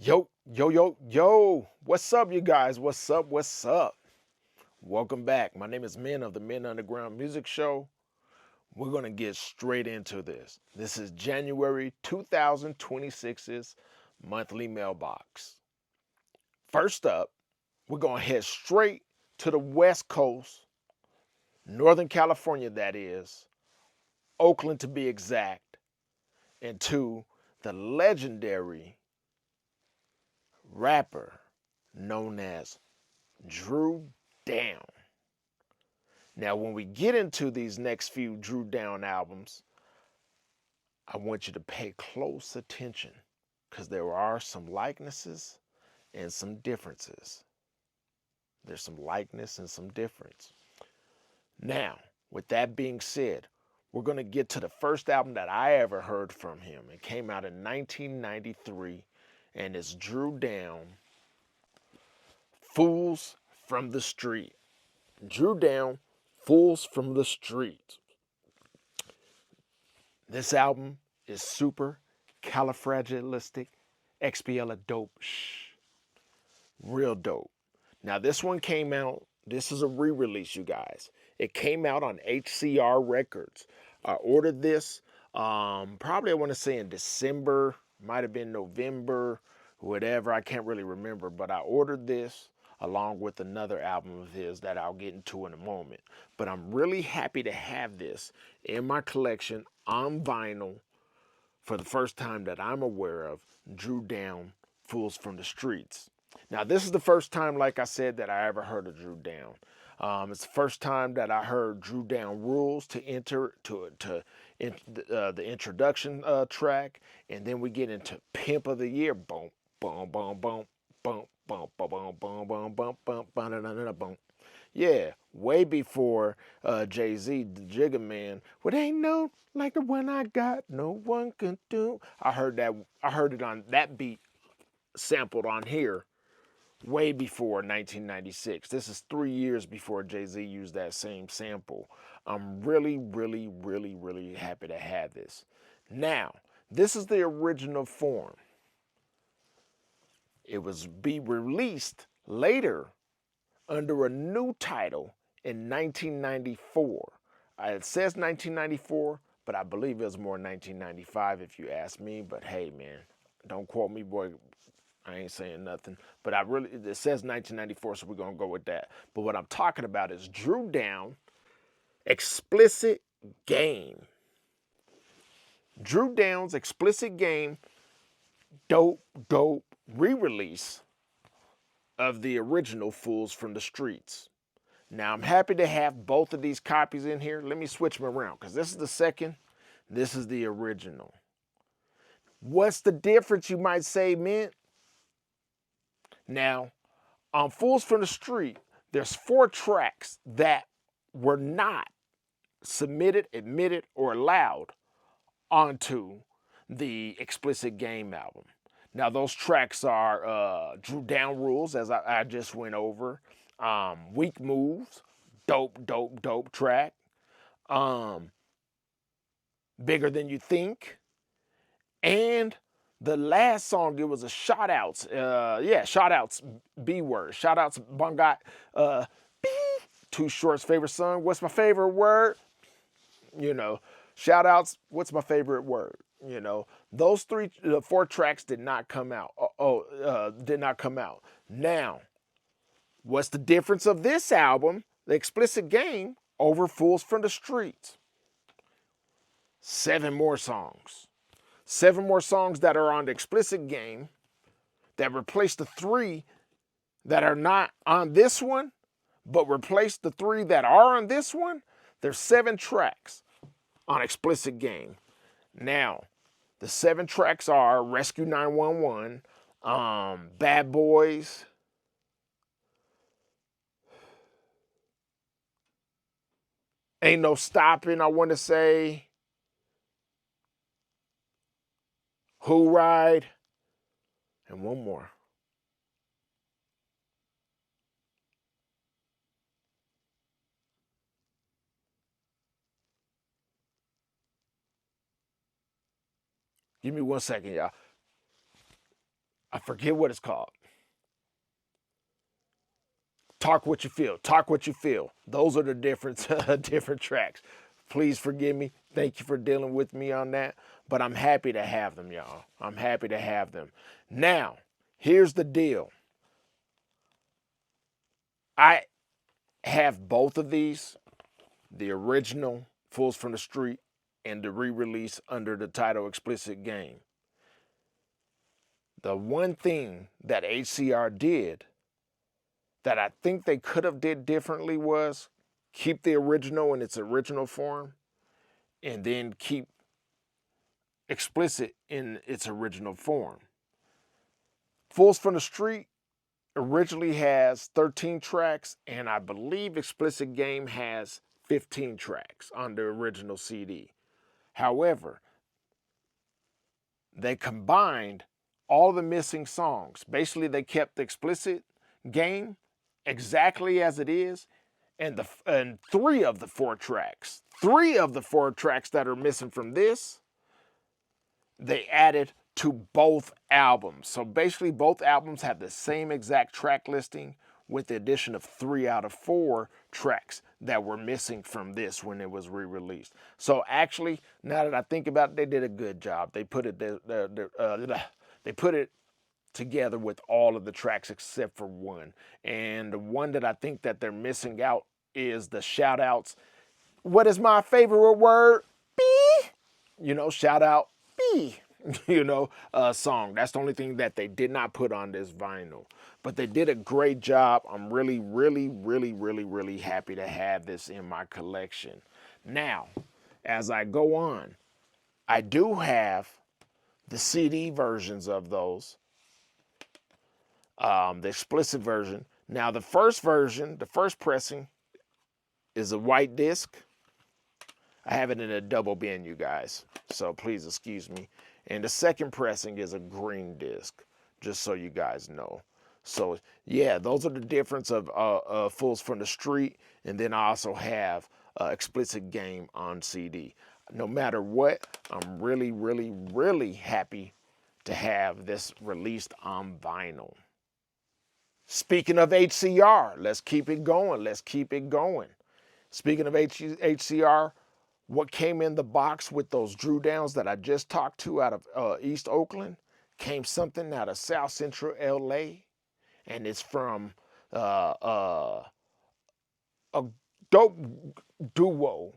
Yo. What's up, you guys? What's up? Welcome back. My name is Men of the Men Underground Music Show. We're going to get straight into this. This is January 2026's Monthly Mailbox. First up, we're going to head straight to the West Coast, Northern California, that is, Oakland to be exact, and to the legendary rapper known as Dru Down. Now, when we get into these next few Dru Down albums, I want you to pay close attention because there are some likenesses and some differences. There's some likeness and some difference. Now, with that being said, we're going to get to the first album that I ever heard from him. It came out in 1993, and it's Dru Down, Fools from the Street. Dru Down, Fools from the Street. This album is super califragilisticexpialidocious. Real dope. Now, this one came out, this is a re-release, you guys. It came out on HCR Records. I ordered this, probably I want to say in December, might have been November, whatever, I can't really remember, but I ordered this along with another album of his that I'll get into in a moment. But I'm really happy to have this in my collection on vinyl for the first time that I'm aware of, Dru Down, Fools from the Streets. Now, this is the first time, like I said, that I ever heard of Dru Down. It's the first time that I heard Dru Down Rules to enter the introduction track, and then we get into Pimp of the Year. Boom, boom, boom, boom, boom, boom, boom, boom, boom, boom, boom, boom, boom. Yeah, way before Jay-Z, the Jigga Man. What ain't no like the one I got, no one can do. I heard it on that beat sampled on here way before 1996. This is 3 years before Jay-Z used that same sample. I'm really happy to have this. Now, this is the original form. It was be released later under a new title in 1994. It says 1994, but I believe it was more 1995 if you ask me. But hey, man, don't quote me, boy. I ain't saying nothing, but it says 1994, so we're going to go with that. But what I'm talking about is Dru Down, Explicit Game. Dru Down's Explicit Game, dope re-release of the original Fools from the Streets. Now, I'm happy to have both of these copies in here. Let me switch them around, because this is the second, this is the original. What's the difference, you might say, man? Now, on Fools from the Street, there's 4 tracks that were not submitted, admitted, or allowed onto the Explicit Game album. Now, those tracks are Dru Down Rules, as I just went over, Weak Moves, dope track, Bigger Than You Think, and the last song, it was a shout-outs. Shout-outs, B-word. Shout-outs, Bongot, Too Short's favorite song. What's my favorite word? You know, shout-outs, what's my favorite word? You know, those 4 tracks did not come out. Did not come out. Now, what's the difference of this album, the Explicit Game, over Fools from the Streets? 7 more songs. 7 more songs that are on the Explicit Game that replace the 3 that are not on this one, but replace the 3 that are on this one. There's 7 tracks on Explicit Game. Now, the 7 tracks are Rescue 911, Bad Boys, Ain't No Stopping, I want to say, Who Ride, and one more. Give me 1 second, y'all. I forget what it's called. Talk What You Feel. Talk What You Feel. Those are the different tracks. Please forgive me. Thank you for dealing with me on that. But I'm happy to have them, y'all. I'm happy to have them. Now, here's the deal. I have both of these, the original Fools from the Street and the re-release under the title Explicit Game. The one thing that HCR did that I think they could have did differently was keep the original in its original form and then keep Explicit in its original form. Fools from the Street originally has 13 tracks, and I believe Explicit Game has 15 tracks on the original CD. However, they combined all the missing songs. Basically, they kept the Explicit Game exactly as it is, and three of the four tracks that are missing from this, they added to both albums. So basically, both albums have the same exact track listing with the addition of 3 out of 4 tracks that were missing from this when it was re-released. So actually, now that I think about it, they did a good job. They put it they put it together with all of the tracks except for one. And the one that I think that they're missing out is the shout outs. What is my favorite word? B. Shout out B. Song. That's the only thing that they did not put on this vinyl. But they did a great job. I'm really, really, really, really, really happy to have this in my collection. Now, as I go on, I do have the CD versions of those. The explicit version. Now, the first version, the first pressing, is a white disc. I have it in a double bin, you guys, so please excuse me. And the second pressing is a green disc, just so you guys know. So, yeah, those are the difference of Fools from the Street, and then I also have Explicit Game on CD. No matter what, I'm really, really, really happy to have this released on vinyl. Speaking of HCR, let's keep it going. Let's keep it going. Speaking of HCR, what came in the box with those Dru Downs that I just talked to out of East Oakland came something out of South Central LA, and it's from a dope duo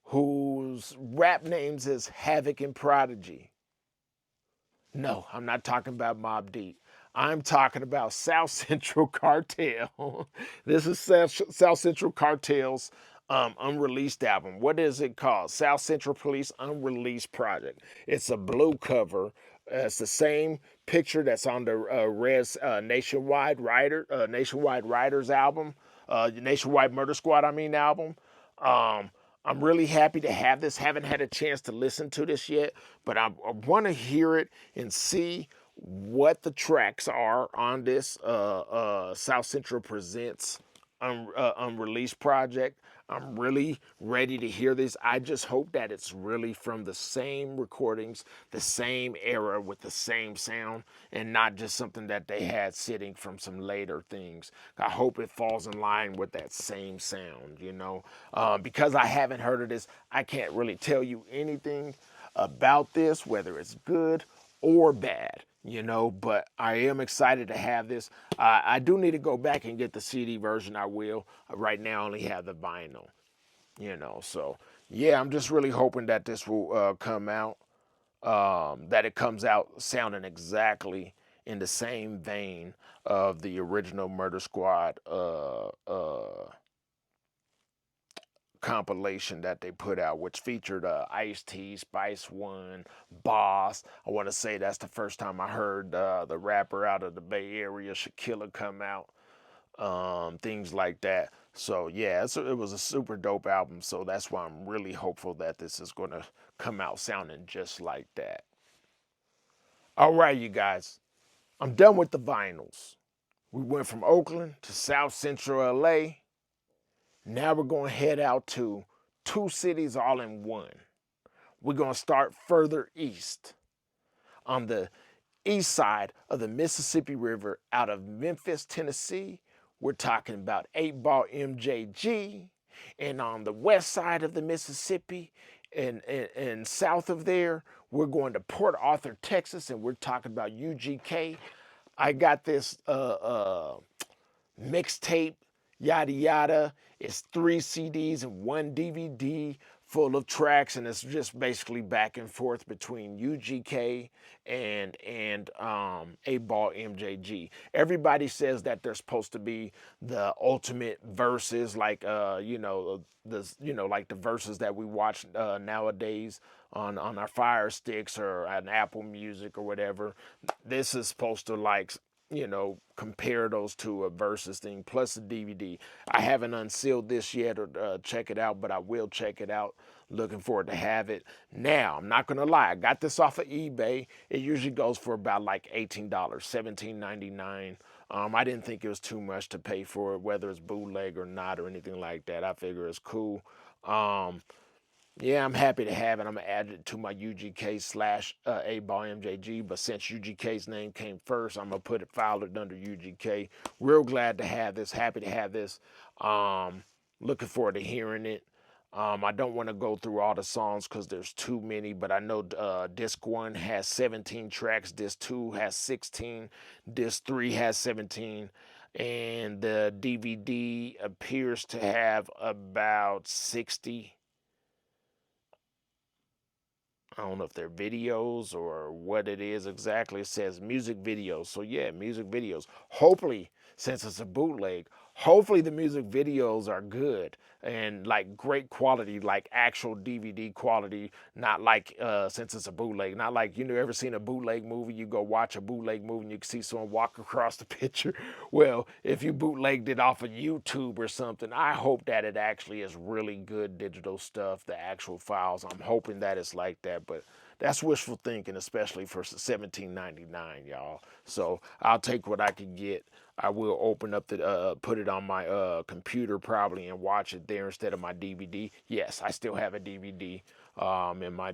whose rap names is Havoc and Prodigy. No, I'm not talking about Mobb Deep. I'm talking about South Central Cartel. This is South Central Cartel's unreleased album. What is it called? South Central Police Unreleased Project. It's a blue cover. It's the same picture that's on the Nationwide Riders album, Nationwide Murder Squad, album. I'm really happy to have this. Haven't had a chance to listen to this yet, but I want to hear it and see what the tracks are on this South Central Presents unreleased project. I'm really ready to hear this. I just hope that it's really from the same recordings, the same era with the same sound, and not just something that they had sitting from some later things. I hope it falls in line with that same sound, because I haven't heard of this, I can't really tell you anything about this, whether it's good or bad. But I am excited to have this. I do need to go back and get the CD version. I will. Right now, I only have the vinyl. So yeah, I'm just really hoping that this will come out. That it comes out sounding exactly in the same vein of the original Murder Squad compilation that they put out, which featured Ice-T, Spice One, Boss. I want to say that's the first time I heard the rapper out of the Bay Area, Shakilla, come out. Things like that. So yeah, it was a super dope album. So that's why I'm really hopeful that this is going to come out sounding just like that. All right, you guys, I'm done with the vinyls. We went from Oakland to South Central LA. Now we're going to head out to 2 cities all in one. We're going to start further east on the east side of the Mississippi River out of Memphis, Tennessee, we're talking about 8-Ball MJG. And on the west side of the Mississippi and south of there, we're going to Port Arthur, Texas, and we're talking about UGK. I got this mixtape, yada yada. It's 3 CDs and 1 DVD full of tracks, and it's just basically back and forth between UGK and 8-Ball MJG. Everybody says that they're supposed to be the ultimate verses, like like the verses that we watch nowadays on our Fire Sticks or on Apple Music or whatever. This is supposed to compare those to a versus thing plus a DVD. I haven't unsealed this yet or check it out, but I will check it out. Looking forward to have it. Now, I'm not gonna lie, I got this off of eBay. It usually goes for about like $18, $17.99. I didn't think it was too much to pay for it, whether it's bootleg or not or anything like that. I figure it's cool. Yeah, I'm happy to have it. I'm going to add it to my UGK slash 8-Ball MJG. But since UGK's name came first, I'm going to file it under UGK. Real glad to have this. Happy to have this. Looking forward to hearing it. I don't want to go through all the songs because there's too many. But I know Disc 1 has 17 tracks. Disc 2 has 16. Disc 3 has 17. And the DVD appears to have about 60. I don't know if they're videos or what it is exactly. It says music videos. So yeah, music videos. Hopefully, since it's a bootleg, hopefully the music videos are good and like great quality, like actual DVD quality, not like since it's a bootleg, not like ever seen a bootleg movie, you go watch a bootleg movie and you can see someone walk across the picture. Well, if you bootlegged it off of YouTube or something, I hope that it actually is really good digital stuff, the actual files. I'm hoping that it's like that, but that's wishful thinking, especially for $17.99, y'all. So I'll take what I can get. I will open up put it on my computer probably and watch it there instead of my DVD. Yes, I still have a DVD in my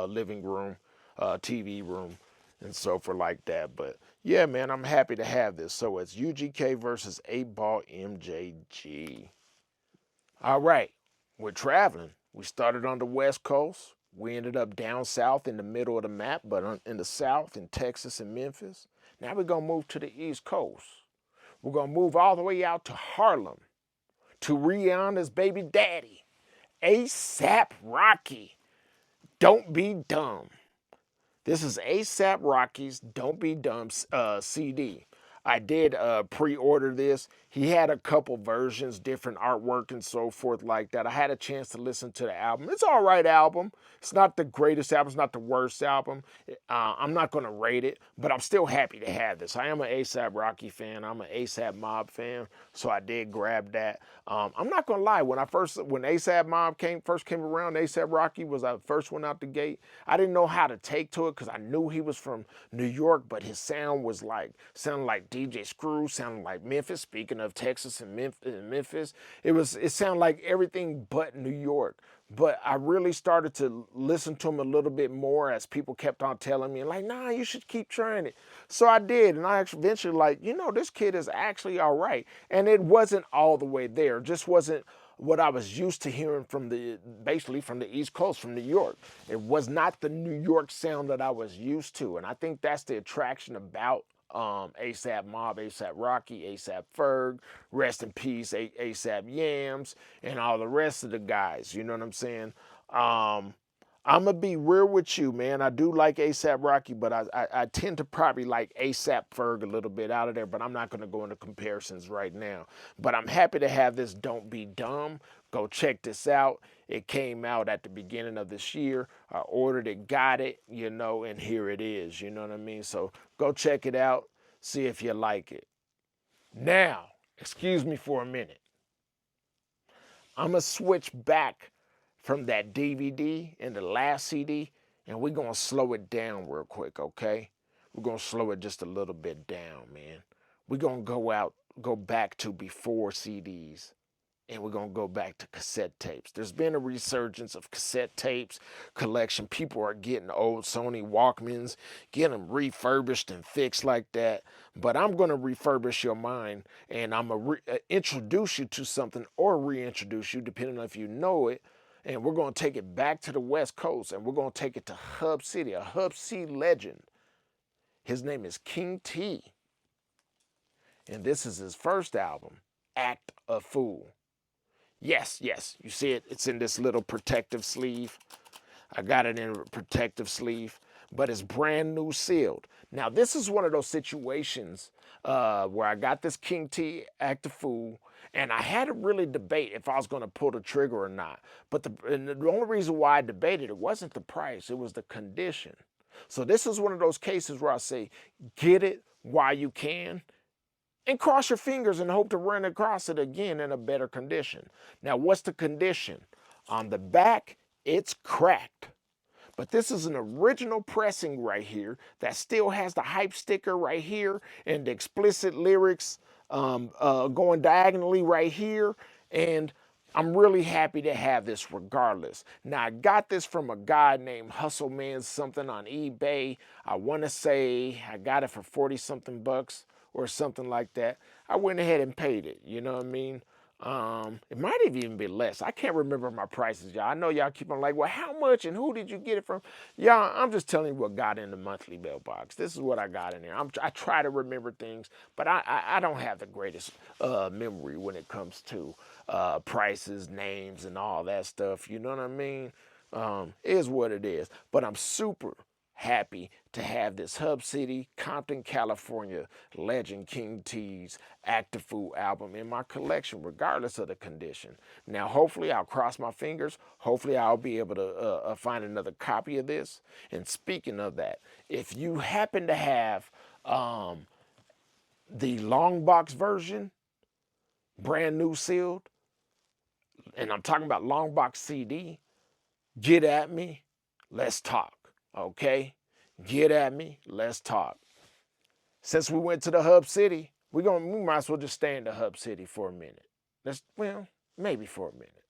living room, TV room, and so for like that. But yeah, man, I'm happy to have this. So it's UGK versus 8-Ball MJG. All right, we're traveling. We started on the West Coast. We ended up down south in the middle of the map, but in the south in Texas and Memphis. Now we're going to move to the East Coast. We're going to move all the way out to Harlem, to Rihanna's baby daddy, A$AP Rocky. Don't Be Dumb. This is A$AP Rocky's Don't Be Dumb CD. I did pre-order this. He had a couple versions, different artwork and so forth like that. I had a chance to listen to the album. It's all right album. It's not the greatest album. It's not the worst album. I'm not going to rate it, but I'm still happy to have this. I am an A$AP Rocky fan. I'm an A$AP Mob fan, so I did grab that. I'm not going to lie. When A$AP Mob first came around, A$AP Rocky was the first one out the gate. I didn't know how to take to it because I knew he was from New York, but his sound was sounded like DJ Screw, sounded like Memphis. Speaking of Texas and Memphis, it sounded like everything but New York. But I really started to listen to him a little bit more as people kept on telling me, like, nah, you should keep trying it. So I did, and I actually eventually this kid is actually all right. And it wasn't all the way there. It just wasn't what I was used to hearing basically from the East Coast, from New York. It was not the New York sound that I was used to. And I think that's the attraction about A$AP Mob, A$AP Rocky, A$AP Ferg, rest in peace, A$AP Yams, and all the rest of the guys. You know what I'm saying? I'm going to be real with you, man. I do like A$AP Rocky, but I tend to probably like A$AP Ferg a little bit out of there, but I'm not going to go into comparisons right now. But I'm happy to have this Don't Be Dumb. Go check this out. It came out at the beginning of this year. I ordered it, got it, and here it is. You know what I mean? So go check it out. See if you like it. Now, excuse me for a minute. I'm going to switch back from that DVD and the last CD, and we're going to slow it down real quick, okay? We're going to slow it just a little bit down, man. We're going to go back to before CDs and we're going to go back to cassette tapes. There's been a resurgence of cassette tapes collection. People are getting old Sony Walkmans, getting them refurbished and fixed like that. But I'm going to refurbish your mind, and I'm going to introduce you to something or reintroduce you, depending on if you know it. And we're going to take it back to the West Coast, and we're going to take it to Hub City, a Hub C legend. His name is King T. And this is his first album, Act a Fool. Yes, you see it. It's in this little protective sleeve. I got it in a protective sleeve, but it's brand new sealed. Now, this is one of those situations where I got this King T Act a Fool, and I had to really debate if I was going to pull the trigger or not. But the only reason why I debated it wasn't the price, it was the condition. So this is one of those cases where I say, get it while you can, and cross your fingers and hope to run across it again in a better condition. Now, what's the condition? On the back, it's cracked. But this is an original pressing right here that still has the hype sticker right here and the explicit lyrics going diagonally right here. And I'm really happy to have this regardless. Now, I got this from a guy named Hustle Man something on eBay. I want to say I got it for 40 something bucks or something like that. I went ahead and paid it, you know what I mean? It might have even been less. I can't remember my prices, y'all. I know y'all keep on like, well, how much and who did you get it from? Y'all, I'm just telling you what got in the monthly mailbox. This is what I got in there. I try to remember things, but I don't have the greatest memory when it comes to prices, names, and all that stuff. You know what I mean? It is what it is. But I'm super happy to have this Hub City, Compton, California legend King T's Act a Fool album in my collection, regardless of the condition. Now, hopefully, I'll cross my fingers. Hopefully, I'll be able to find another copy of this. And speaking of that, if you happen to have the long box version, brand new sealed, and I'm talking about long box CD, get at me. Let's talk. Okay? Get at me. Let's talk. Since we went to the Hub City, we might as well just stay in the Hub City for a minute. Well, maybe for a minute.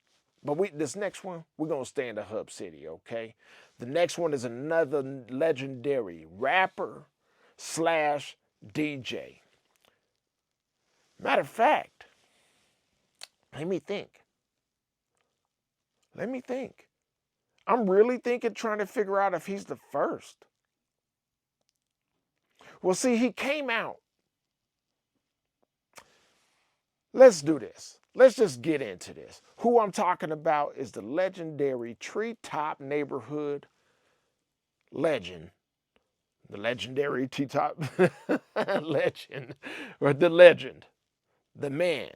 But this next one, we're going to stay in the Hub City, okay? The next one is another legendary rapper slash DJ. Matter of fact, let me think. I'm really trying to figure out if he's the first. Well, see, he came out. Let's do this. Let's just get into this. Who I'm talking about is the legendary Treetop Neighborhood legend. The legendary Treetop legend. Or the legend. The man.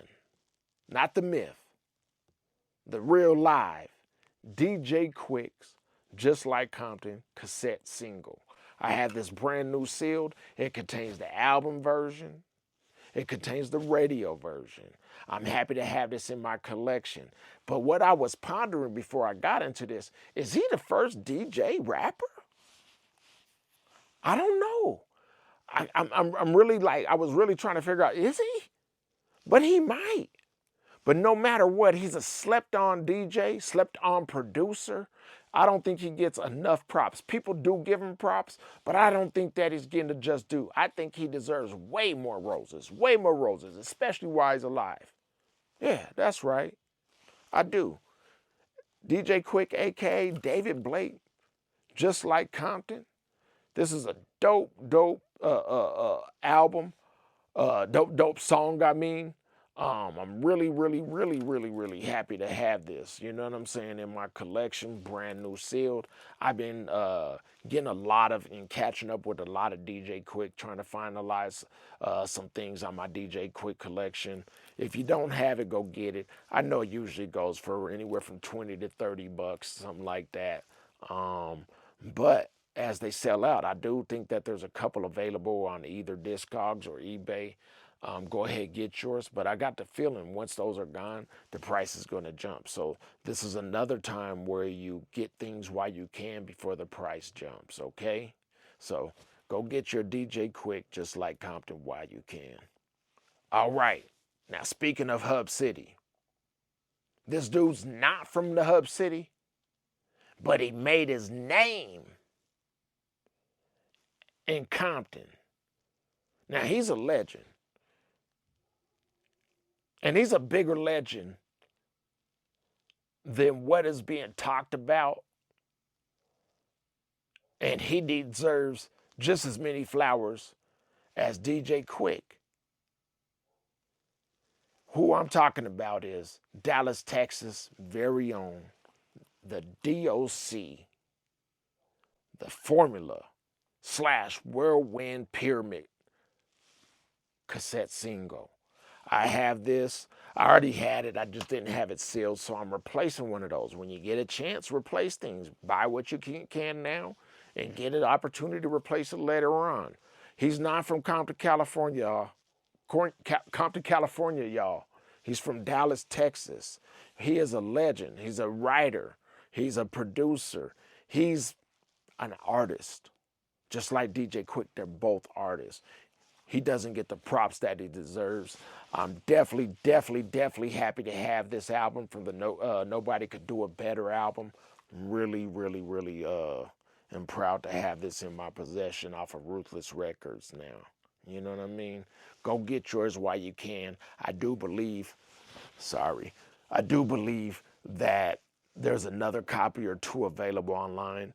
Not the myth. The real live. DJ Quik's Jus Lyke Compton cassette single. I have this brand new sealed. It contains the album version. It contains the radio version. I'm happy to have this in my collection. But what I was pondering before I got into this, is he the first DJ rapper? I don't know. I'm really I was really trying to figure out, is he? But he might. But no matter what, he's a slept-on DJ, slept-on producer. I don't think he gets enough props. People do give him props, but I don't think that he's getting the just due. I think he deserves way more roses, especially while he's alive. Yeah, that's right. I do. DJ Quik, a.k.a. David Blake, Jus Lyke Compton. This is a dope album, dope song, I mean. I'm really happy to have this, you know what I'm saying, in my collection, brand new sealed. I've been getting a lot of and catching up with a lot of DJ Quik, trying to finalize some things on my DJ Quik collection. If you don't have it, go get it. I know it usually goes for anywhere from 20 to 30 bucks, something like that. But as they sell out, I do think that there's a couple available on either Discogs or eBay. Go ahead, get yours. But I got the feeling once those are gone, the price is going to jump. So this is another time where you get things while you can before the price jumps, okay? So go get your DJ Quik, Jus Lyke Compton, while you can. All right. Now, speaking of Hub City, This dude's not from the hub city, but he made his name in Compton. Now, he's a legend. And he's a bigger legend than what is being talked about. And he deserves just as many flowers as DJ Quik. Who I'm talking about is Dallas, Texas' very own, the D.O.C, the Formula / Whirlwind Pyramid cassette single. I have this. I already had it. I just didn't have it sealed, so I'm replacing one of those. When you get a chance, replace things. Buy what you can now and get an opportunity to replace it later on. He's not from Compton, California, y'all. Compton, California, y'all. He's from Dallas, Texas. He is a legend. He's a writer. He's a producer. He's an artist. Just like DJ Quik, they're both artists. He doesn't get the props that he deserves. I'm definitely happy to have this album from the Nobody Could Do a Better album. Really am proud to have this in my possession off of Ruthless Records now. You know what I mean? Go get yours while you can. I do believe that there's another copy or two available online.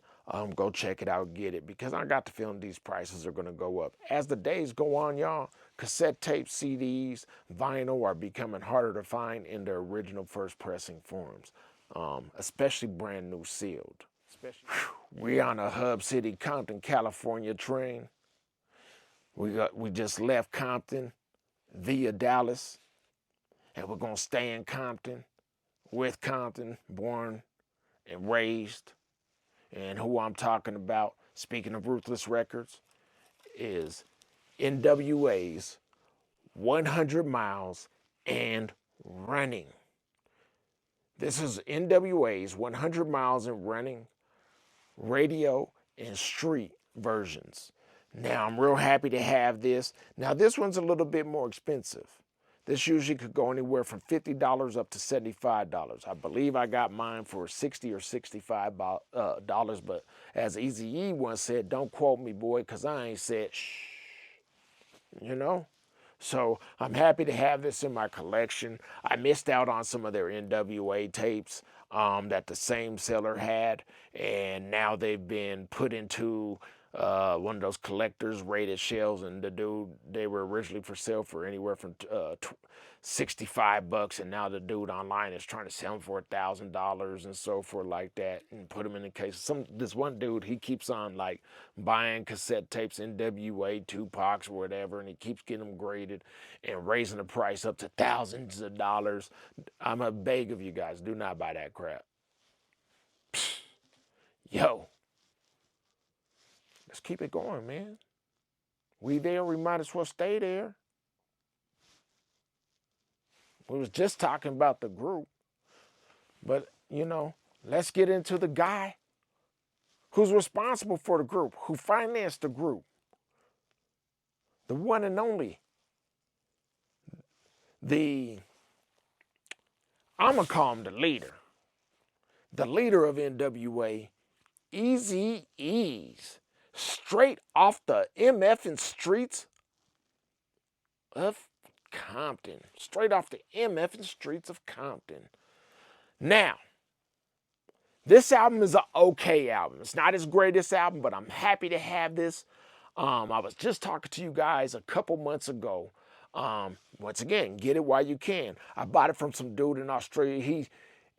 Go check it out, get it, because I got the feeling these prices are going to go up. As the days go on, y'all, cassette tapes, CDs, vinyl are becoming harder to find in their original first pressing forms, especially brand new sealed. We on a Hub City, Compton, California train. We just left Compton via Dallas, and we're going to stay in Compton, with Compton, born and raised. And who I'm talking about, speaking of Ruthless Records, is N.W.A's 100 Miles and Running. This is N.W.A's 100 Miles and Running radio and street versions. Now, I'm real happy to have this. Now, this one's a little bit more expensive. This usually could go anywhere from $50 up to $75. I believe I got mine for $60 or $65, but as Eazy-E once said, don't quote me, boy, because I ain't said shh, you know? So I'm happy to have this in my collection. I missed out on some of their N.W.A tapes that the same seller had, and now they've been put into one of those collectors rated shelves, and they were originally for sale for anywhere from $65, and now the dude online is trying to sell them for $1,000 and so forth like that, and put them in the case. This one dude, he keeps on like buying cassette tapes, N.W.A, Tupac's, or whatever, and he keeps getting them graded and raising the price up to thousands of dollars. I'm a beg of you guys, do not buy that crap. Yo. Let's keep it going, man. We there, we might as well stay there. We was just talking about the group. But, you know, let's get into the guy who's responsible for the group, who financed the group. The one and only. I'm going to call him the leader. The leader of N.W.A, Eazy-E's straight off the MF and Streetz of Compton. Straight off the MF and Streetz of Compton. Now, this album is an okay album. It's not his greatest album, but I'm happy to have this. I was just talking to you guys a couple months ago. Once again, get it while you can. I bought it from some dude in Australia.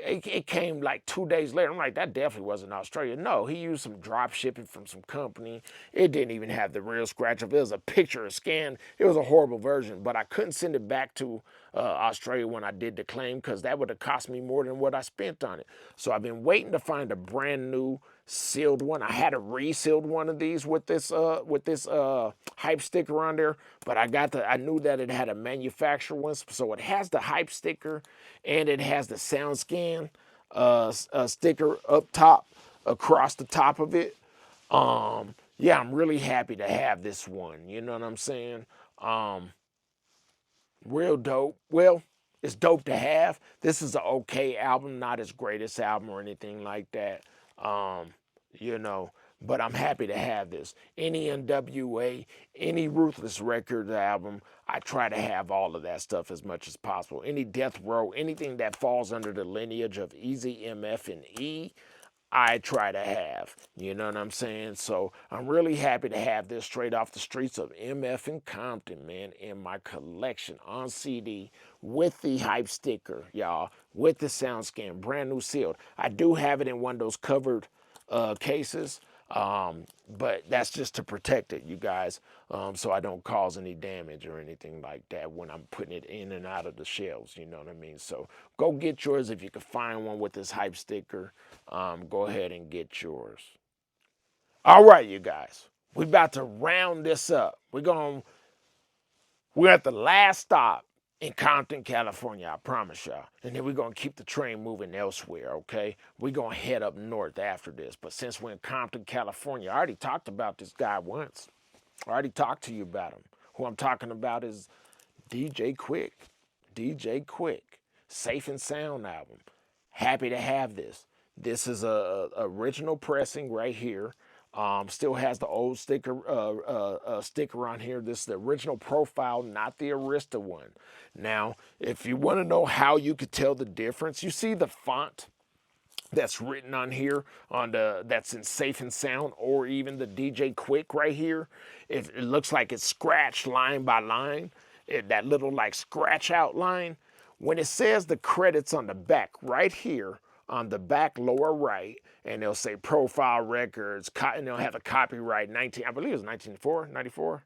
It came like 2 days later. I'm like, that definitely wasn't Australia. No, he used some drop shipping from some company. It didn't even have the real scratch up. It was a picture, a scan. It was a horrible version, but I couldn't send it back to Australia when I did the claim, because that would have cost me more than what I spent on it. So I've been waiting to find a brand new sealed one. I had a resealed one of these with this hype sticker on there, but I knew that it had a manufacturer one, so it has the hype sticker and it has the sound scan sticker up top across the top of it. Yeah, I'm really happy to have this one. You know what I'm saying? Real dope. Well, It's dope to have. This is an okay album, not his greatest album or anything like that. You know, but I'm happy to have this. Any N.W.A, any Ruthless record album, I try to have all of that stuff as much as possible. Any Death Row, anything that falls under the lineage of Eazy, MF, and E, I try to have. You know what I'm saying? So I'm really happy to have this straight off the streets of MF and Compton, man, in my collection on CD with the hype sticker, y'all, with the sound scan, brand new sealed. I do have it in one of those covered cases, but that's just to protect it, you guys, so I don't cause any damage or anything like that when I'm putting it in and out of the shelves, you know what I mean? So go get yours if you can find one with this hype sticker. Go ahead and get yours. All right, you guys, we about to round this up. We're at the last stop in Compton, California, I promise y'all. And then we're going to keep the train moving elsewhere, okay? We're going to head up north after this. But since we're in Compton, California, I already talked about this guy once. I already talked to you about him. Who I'm talking about is DJ Quik. DJ Quik. Safe and Sound album. Happy to have this. This is a original pressing right here. Still has the old sticker on here. This is the original profile, not the Arista one. Now, if you want to know how you could tell the difference, you see the font that's written on here that's in Safe and Sound, or even the DJ Quik right here. It looks like it's scratched line by line. That little like scratch out line. When it says the credits on the back right here, on the back lower right, and they'll say Profile Records, and they'll have a copyright I believe it was 1994,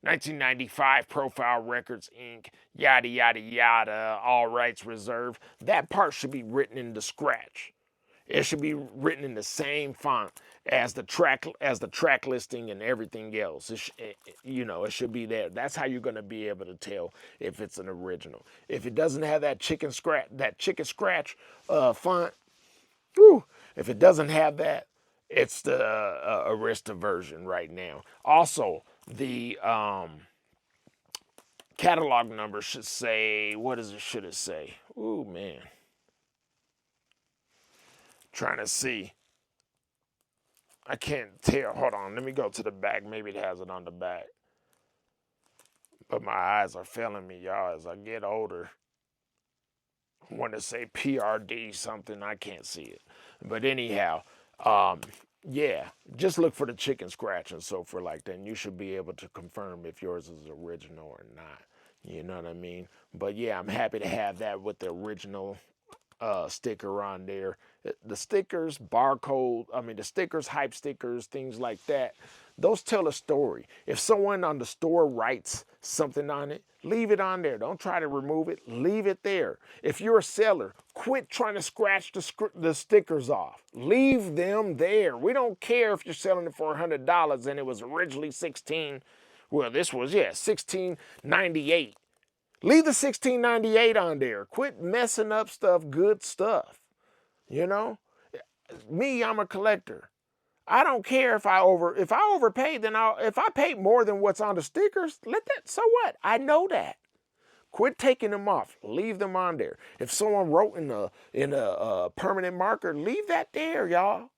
1995, Profile Records Inc., yada, yada, yada, all rights reserved. That part should be written in the scratch. It should be written in the same font as the track listing and everything else. It should be there. That's how you're gonna be able to tell if it's an original. If it doesn't have that chicken scratch font, whew, if it doesn't have that, it's the Arista version right now. Also, the catalog number should say, should it say? Ooh, man. Trying to see. I can't tell. Hold on. Let me go to the back. Maybe it has it on the back. But my eyes are failing me, y'all, as I get older. I want to say PRD something. I can't see it. But anyhow, yeah, just look for the chicken scratch and so forth like that, and you should be able to confirm if yours is original or not. You know what I mean? But yeah, I'm happy to have that with the original sticker on there. The stickers, the stickers, hype stickers, things like that, those tell a story. If someone on the store writes something on it, leave it on there. Don't try to remove it. Leave it there. If you're a seller, quit trying to scratch the stickers off. Leave them there. We don't care if you're selling it for $100 and it was originally $16.98. Leave the $16.98 on there. Quit messing up good stuff. You know? Me, I'm a collector. I don't care if I overpaid, then if I paid more than what's on the stickers, so what? I know that. Quit taking them off. Leave them on there. If someone wrote in a permanent marker, leave that there, y'all.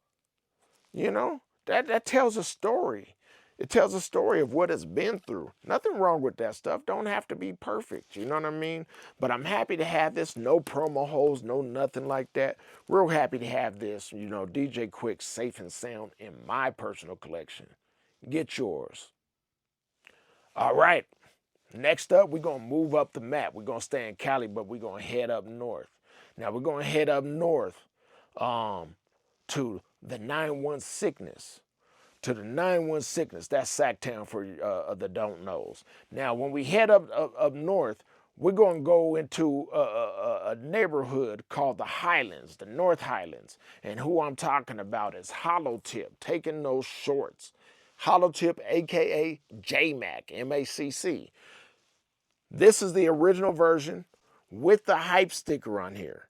You know? That tells a story. It tells a story of what it's been through. Nothing wrong with that stuff. Don't have to be perfect. You know what I mean? But I'm happy to have this. No promo holes, no nothing like that. Real happy to have this. DJ Quik Safe and Sound in my personal collection. Get yours. All right. Next up, we're going to move up the map. We're going to stay in Cali, but we're going to head up north. Now, we're going to head up north to the 9-1 sickness. To the 9-1 sickness. That's Sacktown for the don't knows. Now, when we head up north, we're going to go into a neighborhood called the Highlands, the North Highlands. And who I'm talking about is Tip Takin No Shortz. Tip, a.k.a. J-Mac, M-A-C-C. This is the original version with the hype sticker on here.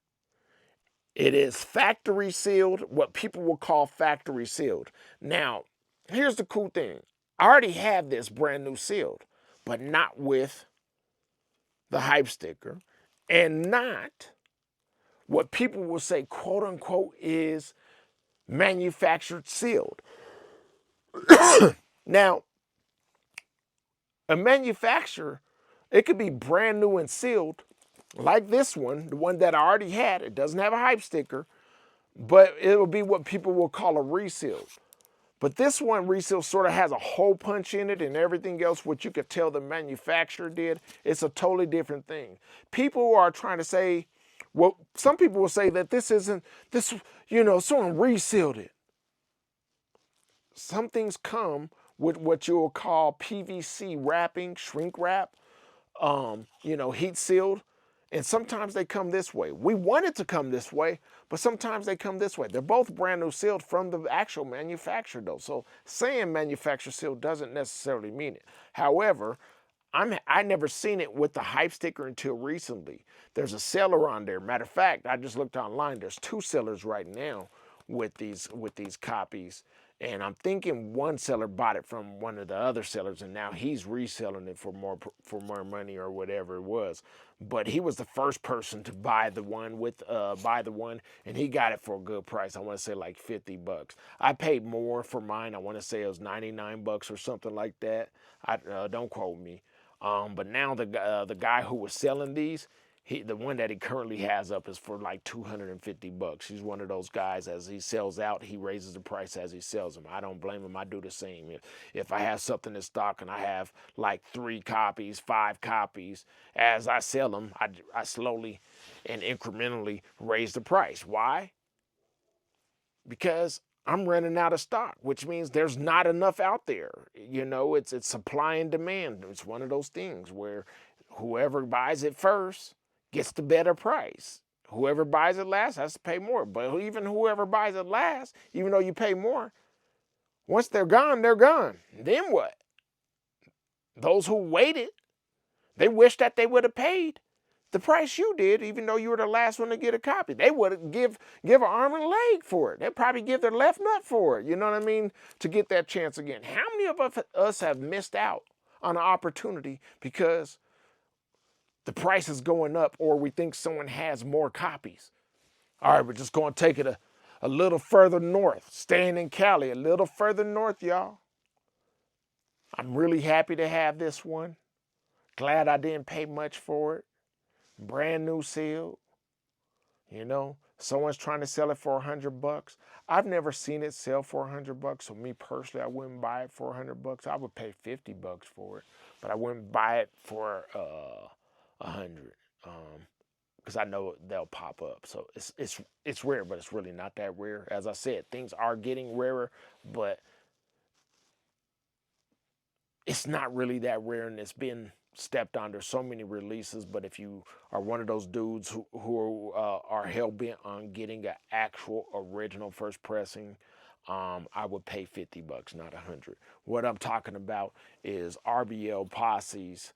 It is factory sealed, what people will call factory sealed. Now, here's the cool thing. I already have this brand new sealed, but not with the hype sticker and not what people will say, quote unquote, is manufactured sealed. Now, a manufacturer, it could be brand new and sealed, like this one, the one that I already had. It doesn't have a hype sticker, but it will be what people will call a reseal. But this one reseal sort of has a hole punch in it and everything else, which you could tell the manufacturer did. It's a totally different thing. People are trying to say, well, some people will say that this isn't, this, someone resealed it. Some things come with what you'll call PVC wrapping, shrink wrap, heat sealed. And sometimes they come this way. We want it to come this way, but sometimes they come this way. They're both brand new sealed from the actual manufacturer though. So saying manufacturer sealed doesn't necessarily mean it. However, I never seen it with the hype sticker until recently. There's a seller on there. Matter of fact, I just looked online. There's 2 sellers right now with these copies. And I'm thinking one seller bought it from one of the other sellers, and now he's reselling it for more money or whatever it was. But he was the first person to buy the one and he got it for a good price. I want to say like $50. I paid more for mine. I want to say it was $99 or something like that. Don't quote me. But now the guy who was selling these, the one that he currently has up is for like $250. He's one of those guys, as he sells out, he raises the price as he sells them. I don't blame him. I do the same. If I have something in stock and I have like 3 copies, 5 copies, as I sell them, I slowly and incrementally raise the price. Why? Because I'm running out of stock, which means there's not enough out there. It's supply and demand. It's one of those things where whoever buys it first gets the better price. Whoever buys it last has to pay more. But even whoever buys it last, even though you pay more, once they're gone, they're gone. Then what? Those who waited, they wish that they would have paid the price you did, even though you were the last one to get a copy. They would give an arm and a leg for it. They'd probably give their left nut for it, you know what I mean, to get that chance again. How many of us have missed out on an opportunity because the price is going up or we think someone has more copies? All right, we're just going to take it a little further north, staying in Cali, a little further north, y'all. I'm really happy to have this one. Glad I didn't pay much for it. Brand new seal. Someone's trying to sell it for $100. I've never seen it sell for $100. So me personally, I wouldn't buy it for $100. I would pay $50 for it, but I wouldn't buy it for $100 because I know they'll pop up. So it's rare, but it's really not that rare. As I said, things are getting rarer, but it's not really that rare, and it's been stepped on. There's so many releases, but if you are one of those dudes who are hell-bent on getting an actual original first pressing, I would pay $50, not $100. What I'm talking about is RBL Posse's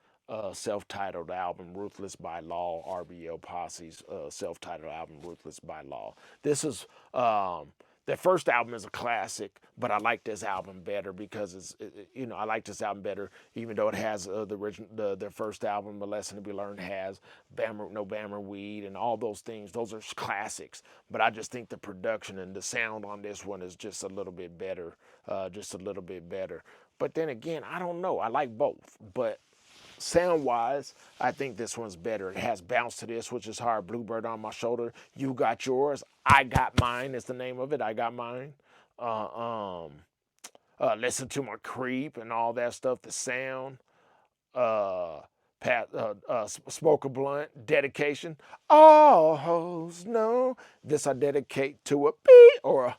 self-titled album, Ruthless by Law. RBL Posse's self-titled album, Ruthless by Law. This is their first album is a classic, but I like this album better because I like this album better, even though it has their first album, The Lesson to Be Learned, has No Bammer Weed and all those things. Those are classics, but I just think the production and the sound on this one is just a little bit better, But then again, I don't know. I like both, but sound-wise, I think this one's better. It has bounce to this, which is hard. Bluebird on My Shoulder. You Got Yours. I Got Mine is the name of it. I Got Mine. Listen to My Creep and all that stuff. The sound. Smoke a Blunt. Dedication. All hoes know this I dedicate to a beat or a,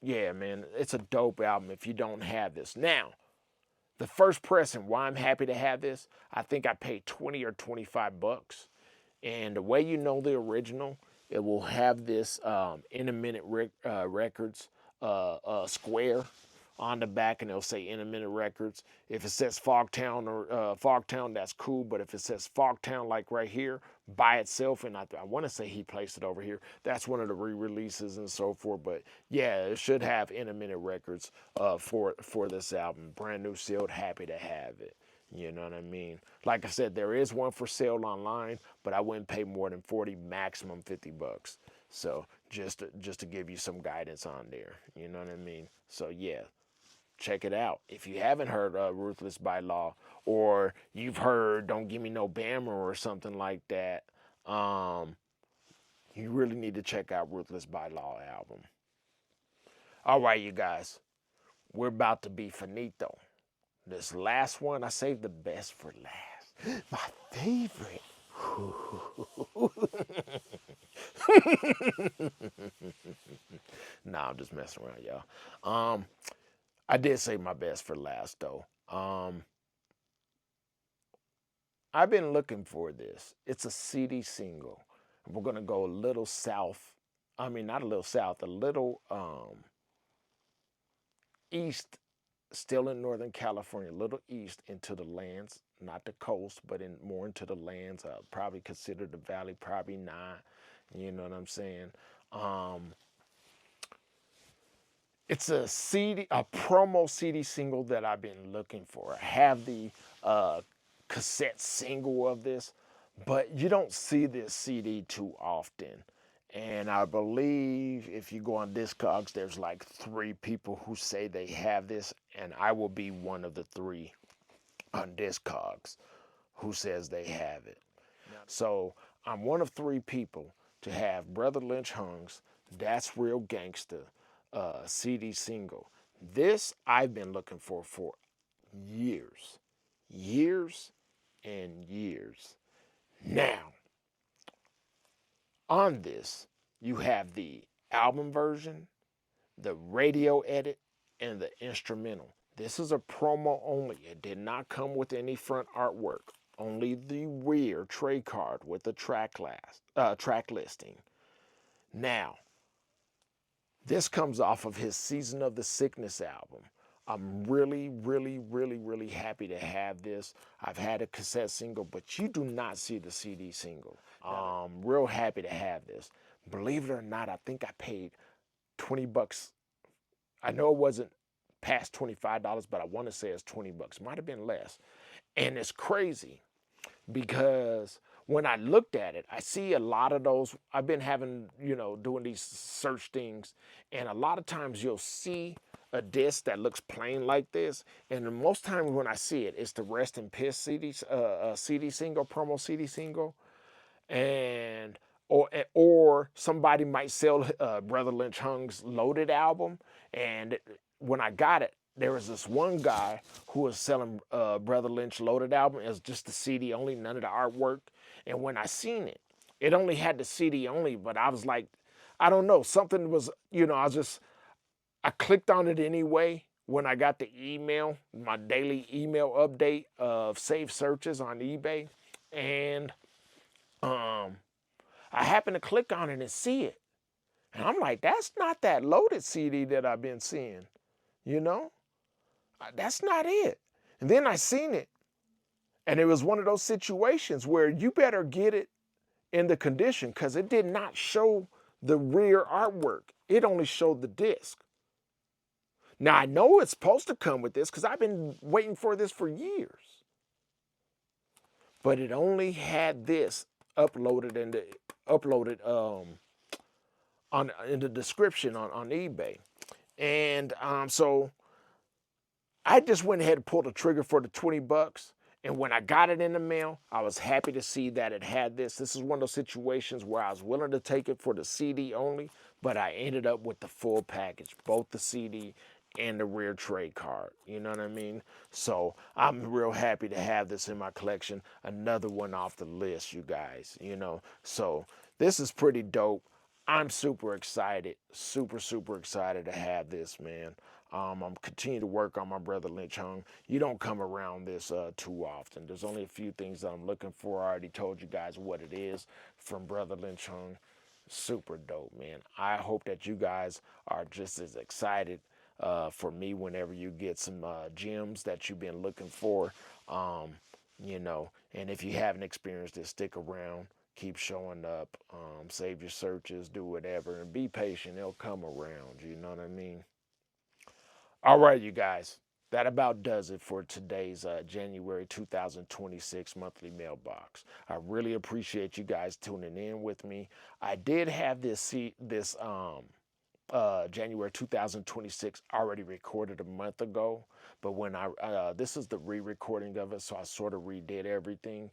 yeah, man, it's a dope album if you don't have this. Now, the first pressing, why I'm happy to have this, I think I paid $20 or $25. And the way you know the original, it will have this In a Minute Records square on the back, and it'll say In a Minute Records. If it says Fogtown or Fogtown, that's cool. But if it says Fogtown, like right here, by itself, and I want to say he placed it over here, that's one of the re-releases and so forth. But yeah, it should have In a Minute Records for this album. Brand new sealed, happy to have it. You know what I mean? Like I said, there is one for sale online, but I wouldn't pay more than 40, maximum 50 bucks. So just to give you some guidance on there. You know what I mean? So yeah, check it out. If you haven't heard Ruthless by Law, or you've heard Don't Give Me No Bammer or something like that, you really need to check out Ruthless by Law album. All right, you guys, we're about to be finito. This last one, I saved the best for last. My favorite. Nah, I'm just messing around, y'all. I did save my best for last, though. I've been looking for this. It's a CD single. We're gonna go a little south. I mean, not a little south, a little east, still in Northern California, a little east into the lands, not the coast, but more into the lands. Probably considered the valley, probably not. You know what I'm saying? It's a CD, a promo CD single that I've been looking for. I have the cassette single of this, but you don't see this CD too often. And I believe if you go on Discogs, there's like 3 people who say they have this, and I will be one of the 3 on Discogs who says they have it. So I'm one of 3 people to have Brotha Lynch Hung's Datz Real Gangsta CD single. This I've been looking for years, years and years. Now, on this, you have the album version, the radio edit, and the instrumental. This is a promo only. It did not come with any front artwork. Only the rear tray card with the track listing. Now, this comes off of his Season of the Sickness album. I'm really, really, really, really happy to have this. I've had a cassette single, but you do not see the CD single. Real happy to have this. Believe it or not, I think I paid 20 bucks. I know it wasn't past $25, but I want to say it's 20 bucks. Might have been less. And it's crazy because when I looked at it, I see a lot of those. I've been having, doing these search things, and a lot of times you'll see a disc that looks plain like this, and most times when I see it, it's the Rest in Piss CD single, promo CD single, and or somebody might sell Brotha Lynch Hung's Loaded album, and when I got it, there was this one guy who was selling Brotha Lynch Loaded album as just the CD only, none of the artwork. And when I seen it, it only had the CD only, but I was like, I don't know, something was, I clicked on it anyway when I got the email, my daily email update of saved searches on eBay. And I happened to click on it and see it. And I'm like, that's not that Loaded CD that I've been seeing, That's not it. And then I seen it. And it was one of those situations where you better get it in the condition because it did not show the rear artwork. It only showed the disc. Now, I know it's supposed to come with this because I've been waiting for this for years. But it only had this uploaded in the description on eBay. And so I just went ahead and pulled the trigger for the 20 bucks. And when I got it in the mail, I was happy to see that it had this. This is one of those situations where I was willing to take it for the CD only, but I ended up with the full package, both the CD and the rear tray card. You know what I mean? So I'm real happy to have this in my collection. Another one off the list, you guys, So this is pretty dope. I'm super excited, super excited to have this, man. I'm continuing to work on my Brotha Lynch Hung. You don't come around this too often. There's only a few things that I'm looking for. I already told you guys what it is from Brotha Lynch Hung. Super dope, man. I hope that you guys are just as excited for me whenever you get some gems that you've been looking for. And if you haven't experienced it, stick around. Keep showing up, save your searches, do whatever, and be patient. It'll come around, you know what I mean? All right, you guys. that about does it for today's January 2026 monthly mailbox. I really appreciate you guys tuning in with me. I did have this January 2026 already recorded a month ago, but when this is the re-recording of it, so I sort of redid everything.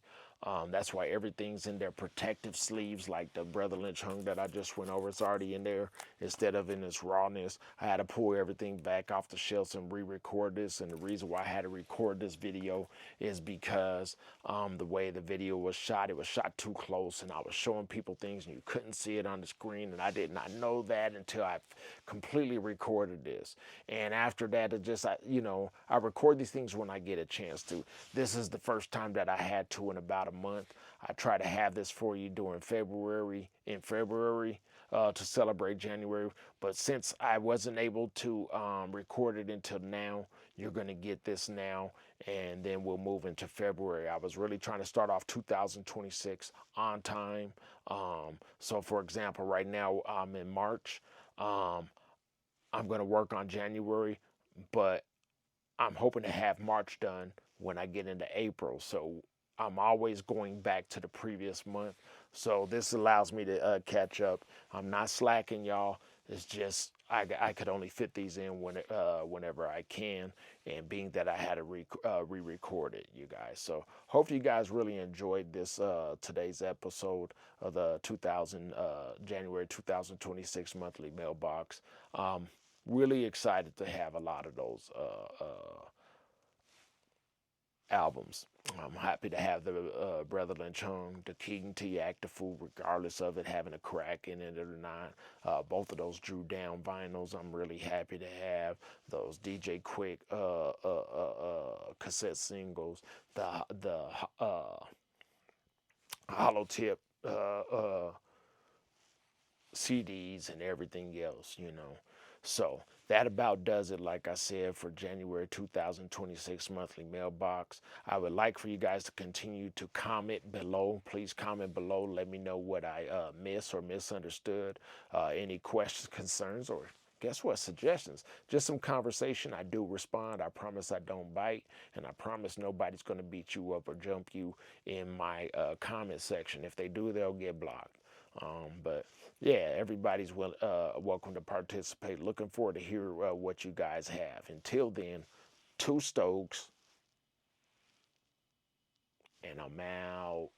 That's why everything's in their protective sleeves, like the Brotha Lynch Hung that I just went over. It's already in there instead of in its rawness. I had to pull everything back off the shelves and re-record this. And the reason why I had to record this video is because the way the video was shot, it was shot too close, and I was showing people things and you couldn't see it on the screen. And I did not know that until I completely recorded this. And after that, it just, I record these things when I get a chance to. This is the first time that I had to in about a month. I try to have this for you during February, to celebrate January. But since I wasn't able to record it until now, you're going to get this now, and then we'll move into February. I was really trying to start off 2026 on time. So, for example, right now I'm in March. I'm going to work on January, but I'm hoping to have March done when I get into April. So I'm always going back to the previous month. So this allows me to catch up. I'm not slacking, y'all. It's just I could only fit these in whenever I can, and being that I had to re-record it, you guys. So hopefully you guys really enjoyed this today's episode of the January 2026 monthly mailbox. Really excited to have a lot of those albums. I'm happy to have the Brotha Lynch Hung, the King T Act the Fool, regardless of it having a crack in it or not. Both of those Dru Down vinyls, I'm really happy to have. Those DJ Quik cassette singles, the hollow tip CDs and everything else, So that about does it, like I said, for January 2026 monthly mailbox. I would like for you guys to continue to comment below. Please comment below. Let me know what I missed or misunderstood. Any questions, concerns, or guess what, suggestions. Just some conversation. I do respond. I promise I don't bite, and I promise nobody's going to beat you up or jump you in my comment section. If they do, they'll get blocked. But yeah, everybody's welcome to participate. Looking forward to hear what you guys have. Until then, two Stokes, and I'm out.